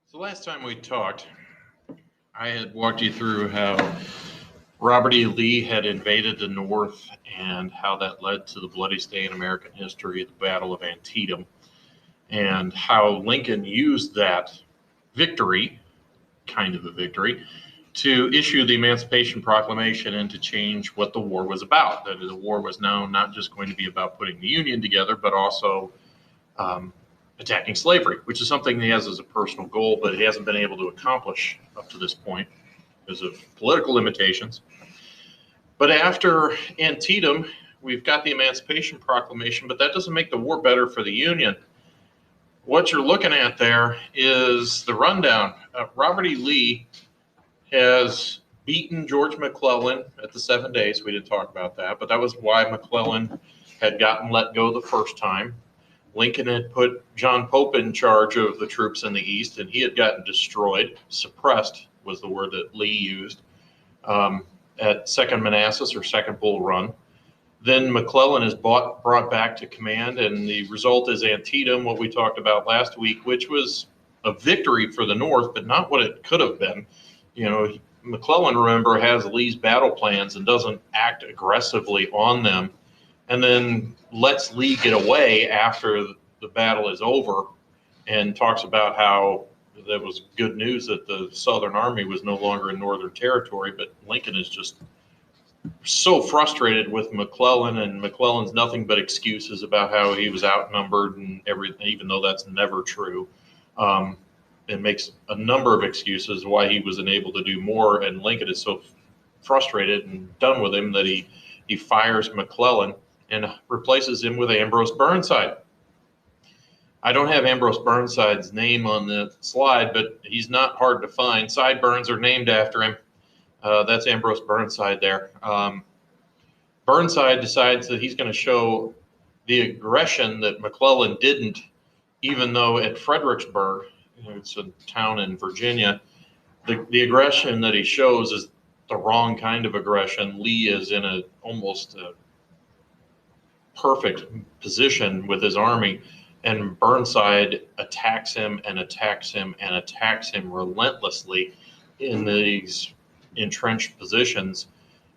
So last time we talked, I had walked you through how Robert E. Lee had invaded the North and how that led to the bloodiest day in American history, the Battle of Antietam, and how Lincoln used that victory, kind of a victory, to issue the Emancipation Proclamation and to change what the war was about. That the war was now not just going to be about putting the Union together, but also um, attacking slavery, which is something he has as a personal goal, but he hasn't been able to accomplish up to this point because of political limitations. But after Antietam, we've got the Emancipation Proclamation, but that doesn't make the war better for the Union. What you're looking at there is the rundown. Robert E. Lee has beaten George McClellan at the 7 days. We didn't talk about that, but that was why McClellan had gotten let go the first time. Lincoln had put John Pope in charge of the troops in the East, and he had gotten destroyed. Suppressed was the word that Lee used at Second Manassas or Second Bull Run. Then McClellan is brought back to command, and the result is Antietam, what we talked about last week, which was a victory for the North, but not what it could have been. You know, McClellan, remember, has Lee's battle plans and doesn't act aggressively on them, and then lets Lee get away after the battle is over and talks about how that was good news that the Southern Army was no longer in Northern territory. But Lincoln is just so frustrated with McClellan, and McClellan's nothing but excuses about how he was outnumbered and everything, even though that's never true. It makes a number of excuses why he was unable to do more, and Lincoln is so frustrated and done with him that he fires McClellan and replaces him with Ambrose Burnside. I don't have Ambrose Burnside's name on the slide, but he's not hard to find. Sideburns are named after him. That's Ambrose Burnside there. Burnside decides that he's going to show the aggression that McClellan didn't, even though at Fredericksburg, it's a town in Virginia, the aggression that he shows is the wrong kind of aggression. Lee is in almost a perfect position with his army, and Burnside attacks him and attacks him and attacks him relentlessly in these entrenched positions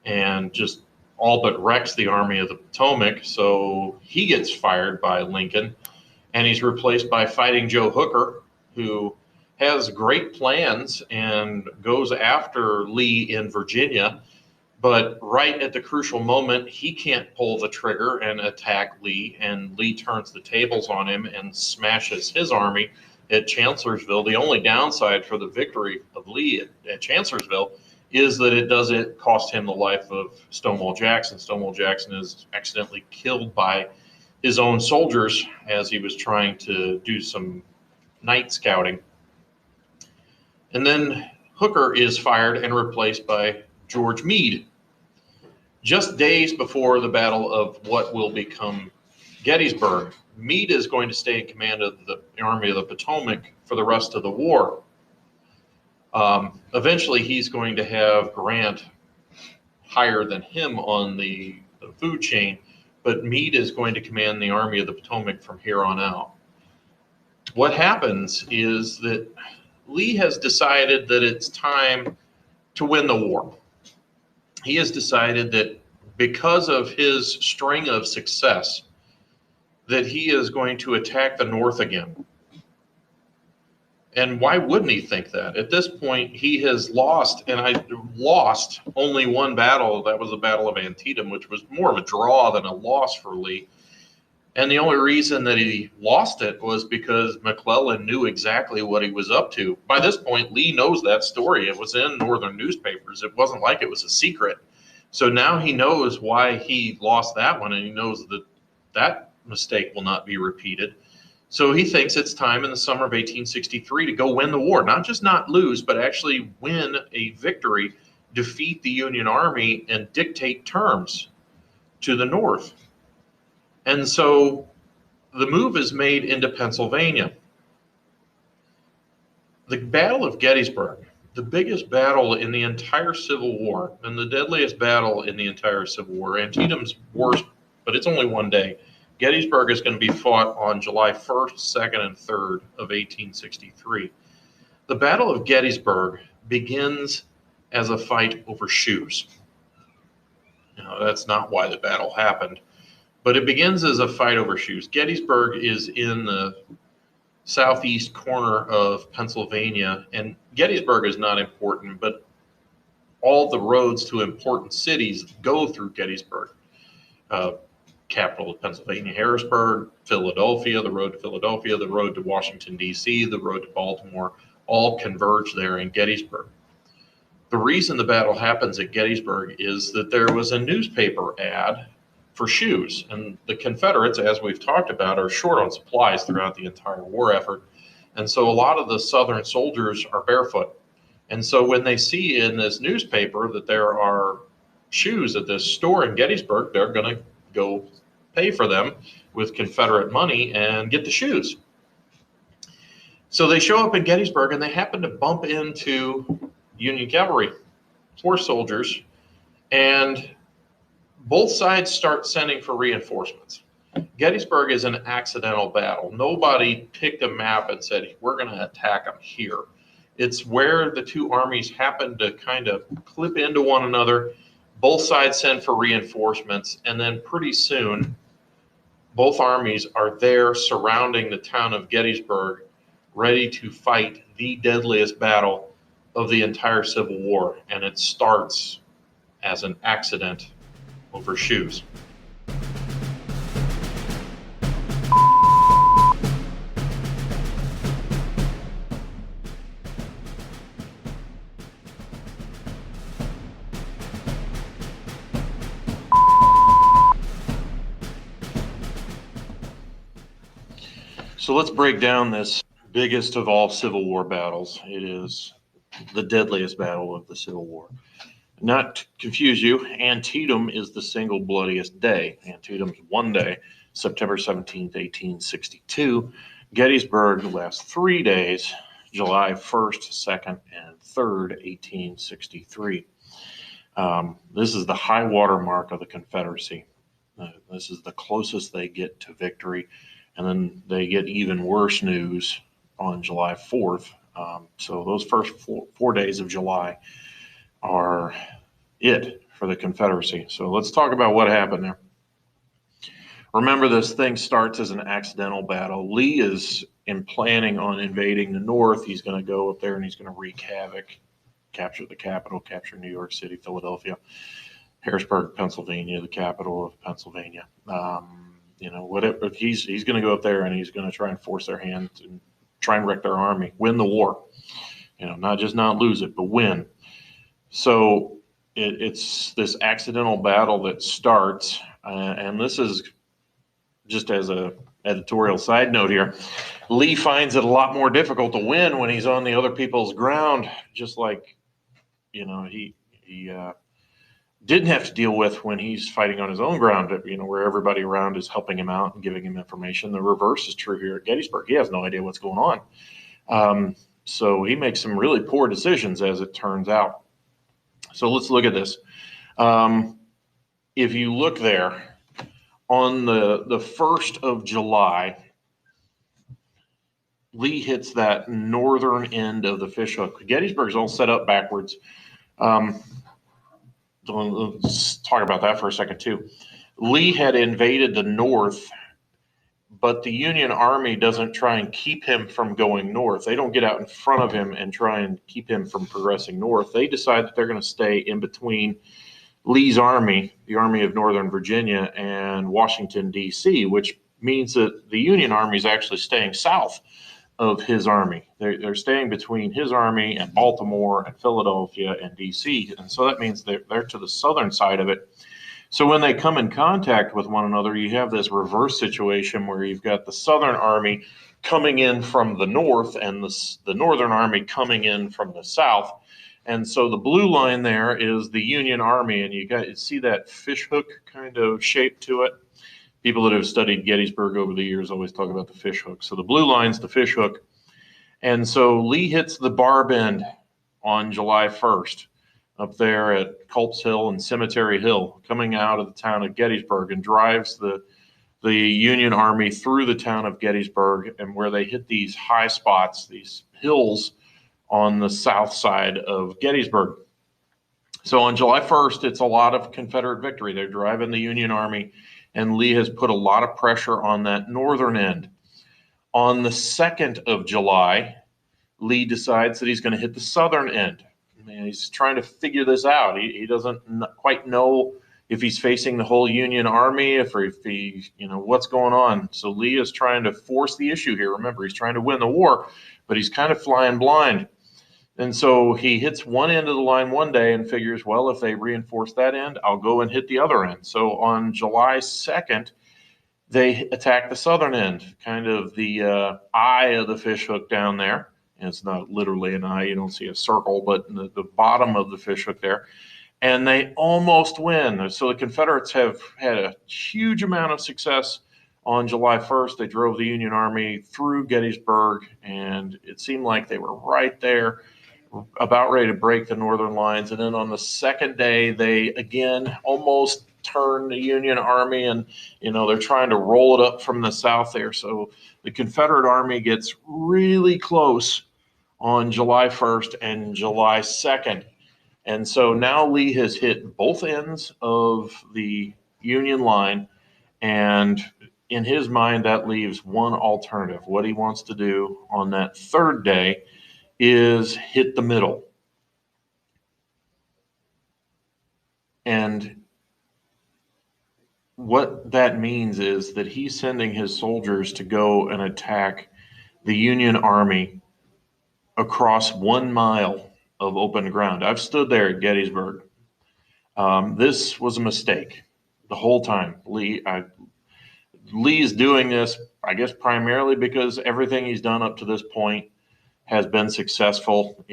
and just all but wrecks the Army of the Potomac. So he gets fired by Lincoln, and he's replaced by Fighting Joe Hooker, who has great plans and goes after Lee in Virginia. But right at the crucial moment, he can't pull the trigger and attack Lee, and Lee turns the tables on him and smashes his army at Chancellorsville. The only downside for the victory of Lee at Chancellorsville is that it doesn't cost him the life of Stonewall Jackson. Stonewall Jackson is accidentally killed by his own soldiers as he was trying to do some night scouting. And then Hooker is fired and replaced by George Meade. Just days before the battle of what will become Gettysburg, Meade is going to stay in command of the Army of the Potomac for the rest of the war. Eventually, he's going to have Grant higher than him on the food chain, but Meade is going to command the Army of the Potomac from here on out. What happens is that Lee has decided that it's time to win the war. He has decided that because of his string of success, that he is going to attack the North again. And why wouldn't he think that? At this point, he has lost only one battle. That was the Battle of Antietam, which was more of a draw than a loss for Lee. And the only reason that he lost it was because McClellan knew exactly what he was up to. By this point, Lee knows that story. It was in Northern newspapers. It wasn't like it was a secret. So now he knows why he lost that one, and he knows that that mistake will not be repeated. So he thinks it's time in the summer of 1863 to go win the war, not just not lose, but actually win a victory, defeat the Union Army, and dictate terms to the North. And so the move is made into Pennsylvania. The Battle of Gettysburg, the biggest battle in the entire Civil War, and the deadliest battle in the entire Civil War. Antietam's worse, but it's only one day. Gettysburg is going to be fought on July 1st, 2nd, and 3rd of 1863. The Battle of Gettysburg begins as a fight over shoes. Now, that's not why the battle happened, but it begins as a fight over shoes. Gettysburg is in the southeast corner of Pennsylvania, and Gettysburg is not important, but all the roads to important cities go through Gettysburg. Capital of Pennsylvania, Harrisburg, Philadelphia, the road to Philadelphia, the road to Washington, D.C., the road to Baltimore, all converge there in Gettysburg. The reason the battle happens at Gettysburg is that there was a newspaper ad for shoes, and the Confederates, as we've talked about, are short on supplies throughout the entire war effort. And so a lot of the Southern soldiers are barefoot. And so when they see in this newspaper that there are shoes at this store in Gettysburg, they're going to go pay for them with Confederate money and get the shoes. So they show up in Gettysburg and they happen to bump into Union cavalry, horse soldiers, and both sides start sending for reinforcements. Gettysburg is an accidental battle. Nobody picked a map and said, we're going to attack them here. It's where the two armies happen to kind of clip into one another. Both sides send for reinforcements, and then pretty soon, both armies are there surrounding the town of Gettysburg, ready to fight the deadliest battle of the entire Civil War. And it starts as an accident over shoes. So let's break down this biggest of all Civil War battles. It is the deadliest battle of the Civil War. Not to confuse you, Antietam is the single bloodiest day. Antietam's one day, September 17th, 1862. Gettysburg lasts 3 days, July 1st, 2nd, and 3rd, 1863. This is the high water mark of the Confederacy. This is the closest they get to victory. And then they get even worse news on July 4th. So those first 4 days of July are it for the Confederacy. So let's talk about what happened there. Remember, this thing starts as an accidental battle. Lee is planning on invading the North. He's going to go up there and he's going to wreak havoc, capture the capital, capture New York City, Philadelphia, Harrisburg, Pennsylvania, the capital of Pennsylvania. Whatever, he's going to go up there and he's going to try and force their hand and try and wreck their army, win the war. Not lose it, but win. So it's this accidental battle that starts, and this is just as a editorial side note here. Lee finds it a lot more difficult to win when he's on the other people's ground, just like he didn't have to deal with when he's fighting on his own ground, where everybody around is helping him out and giving him information. The reverse is true here at Gettysburg. He has no idea what's going on. So he makes some really poor decisions, as it turns out. So let's look at this. If you look there on the 1st of July, Lee hits that northern end of the fishhook. Gettysburg's all set up backwards. Let's talk about that for a second too. Lee had invaded the North, but the Union Army doesn't try and keep him from going north. They don't get out in front of him and try and keep him from progressing north. They decide that they're going to stay in between Lee's army, the Army of Northern Virginia, and Washington, D.C., which means that the Union Army is actually staying south of his army. They're staying between his army and Baltimore and Philadelphia and D.C. And so that means they're to the southern side of it. So when they come in contact with one another, you have this reverse situation where you've got the Southern Army coming in from the north and the Northern Army coming in from the south. And so the blue line there is the Union Army, and you see that fishhook kind of shape to it. People that have studied Gettysburg over the years always talk about the fishhook. So the blue line's the fishhook. And so Lee hits the bar bend on July 1st up there at Culp's Hill and Cemetery Hill, coming out of the town of Gettysburg, and drives the Union Army through the town of Gettysburg. And where they hit these high spots, these hills on the south side of Gettysburg. So on July 1st, it's a lot of Confederate victory. They're driving the Union Army, and Lee has put a lot of pressure on that northern end. On the 2nd of July, Lee decides that he's going to hit the southern end. And he's trying to figure this out. He doesn't quite know if he's facing the whole Union Army, if he, what's going on. So Lee is trying to force the issue here. Remember, he's trying to win the war, but he's kind of flying blind. And so he hits one end of the line one day and figures, well, if they reinforce that end, I'll go and hit the other end. So on July 2nd, they attack the southern end, kind of the eye of the fishhook down there. And it's not literally an eye, you don't see a circle, but the bottom of the fishhook there. And they almost win. So the Confederates have had a huge amount of success on July 1st. They drove the Union Army through Gettysburg, and it seemed like they were right there, about ready to break the northern lines. And then on the second day, they again almost turn the Union Army, and they're trying to roll it up from the south there. So the Confederate Army gets really close on July 1st and July 2nd. And so now Lee has hit both ends of the Union line, and in his mind, that leaves one alternative. What he wants to do on that third day is hit the middle. And what that means is that he's sending his soldiers to go and attack the Union Army across 1 mile of open ground. I've stood there at Gettysburg. This was a mistake the whole time. Lee's doing this, I guess, primarily because everything he's done up to this point has been successful.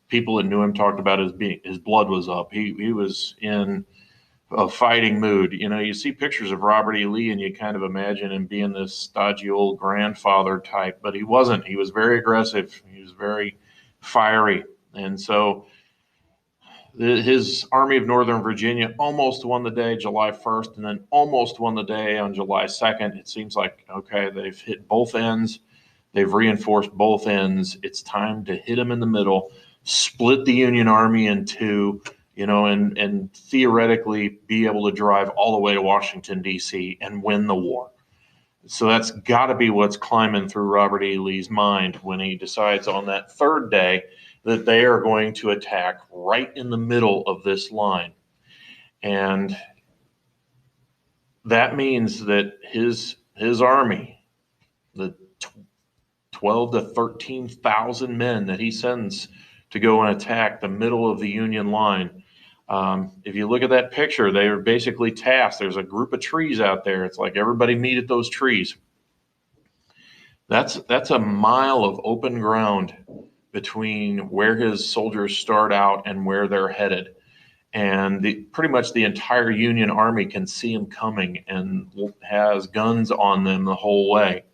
People that knew him talked about his blood was up. He was in a fighting mood. You see pictures of Robert E. Lee and you kind of imagine him being this stodgy old grandfather type, but he wasn't. He was very aggressive. He was very fiery. And so his Army of Northern Virginia almost won the day July 1st, and then almost won the day on July 2nd. It seems like, okay, they've hit both ends. They've reinforced both ends. It's time to hit them in the middle, split the Union Army in two, and theoretically be able to drive all the way to Washington, D.C. and win the war. So that's got to be what's climbing through Robert E. Lee's mind when he decides on that third day that they are going to attack right in the middle of this line. And that means that his army, the 12 to 13,000 men that he sends to go and attack the middle of the Union line. If you look at that picture, they are basically tasked. There's a group of trees out there. It's like everybody meet at those trees. That's a mile of open ground between where his soldiers start out and where they're headed. And pretty much the entire Union Army can see him coming and has guns on them the whole way.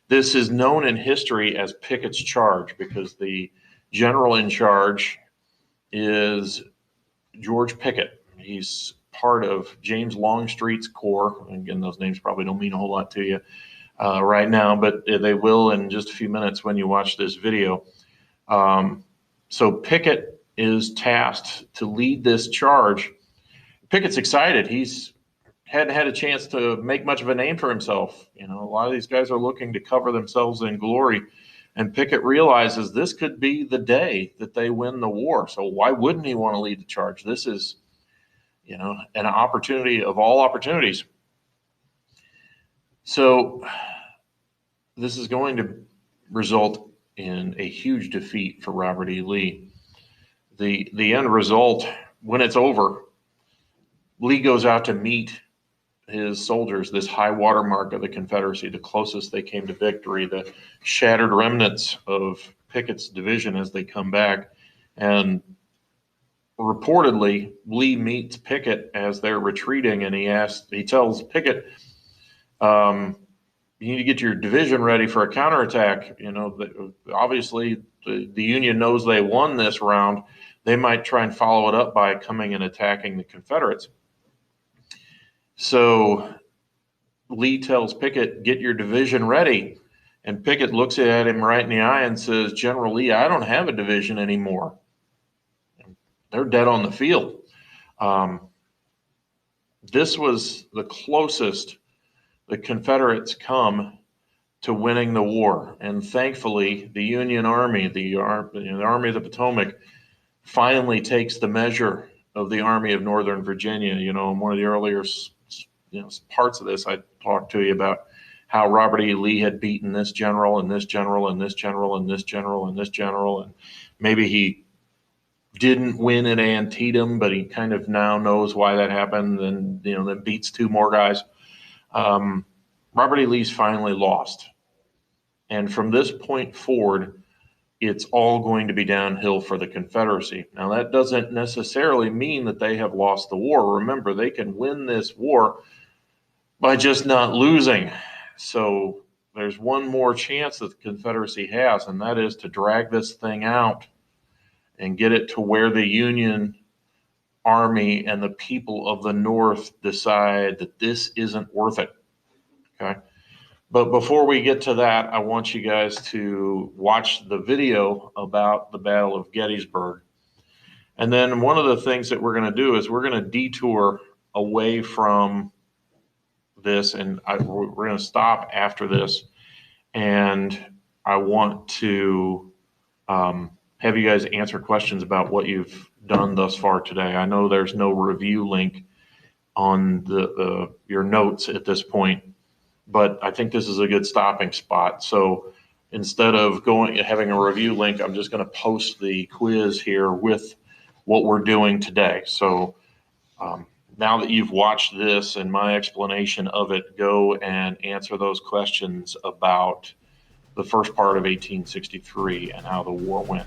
This is known in history as Pickett's Charge because the general in charge is George Pickett. He's part of James Longstreet's corps. Again, those names probably don't mean a whole lot to you right now, but they will in just a few minutes when you watch this video. So Pickett is tasked to lead this charge. Pickett's excited. He's hadn't had a chance to make much of a name for himself. A lot of these guys are looking to cover themselves in glory. And Pickett realizes this could be the day that they win the war. So why wouldn't he want to lead the charge? This is, an opportunity of all opportunities. So this is going to result in a huge defeat for Robert E. Lee. The end result, when it's over, Lee goes out to meet his soldiers, this high water mark of the Confederacy, the closest they came to victory, the shattered remnants of Pickett's division as they come back. And reportedly, Lee meets Pickett as they're retreating, and he tells Pickett, you need to get your division ready for a counterattack. Obviously the Union knows they won this round. They might try and follow it up by coming and attacking the Confederates. So Lee tells Pickett, get your division ready. And Pickett looks at him right in the eye and says, General Lee, I don't have a division anymore. They're dead on the field. This was the closest the Confederates come to winning the war. And thankfully, the Union Army, the Army of the Potomac, finally takes the measure of the Army of Northern Virginia. In one of the earlier parts of this, I talked to you about how Robert E. Lee had beaten this general and this general and this general and this general and this general. And maybe he didn't win at Antietam, but he kind of now knows why that happened, and then beats two more guys. Robert E. Lee's finally lost. And from this point forward, it's all going to be downhill for the Confederacy. Now, that doesn't necessarily mean that they have lost the war. Remember, they can win this war by just not losing. So there's one more chance that the Confederacy has, and that is to drag this thing out and get it to where the Union Army and the people of the North decide that this isn't worth it. Okay. But before we get to that, I want you guys to watch the video about the Battle of Gettysburg. And then one of the things that we're going to do is we're going to detour away from this, and we're going to stop after this. And I want to have you guys answer questions about what you've done thus far today. I know there's no review link on your notes at this point, but I think this is a good stopping spot. So instead of having a review link, I'm just going to post the quiz here with what we're doing today. So now that you've watched this and my explanation of it, go and answer those questions about the first part of 1863 and how the war went.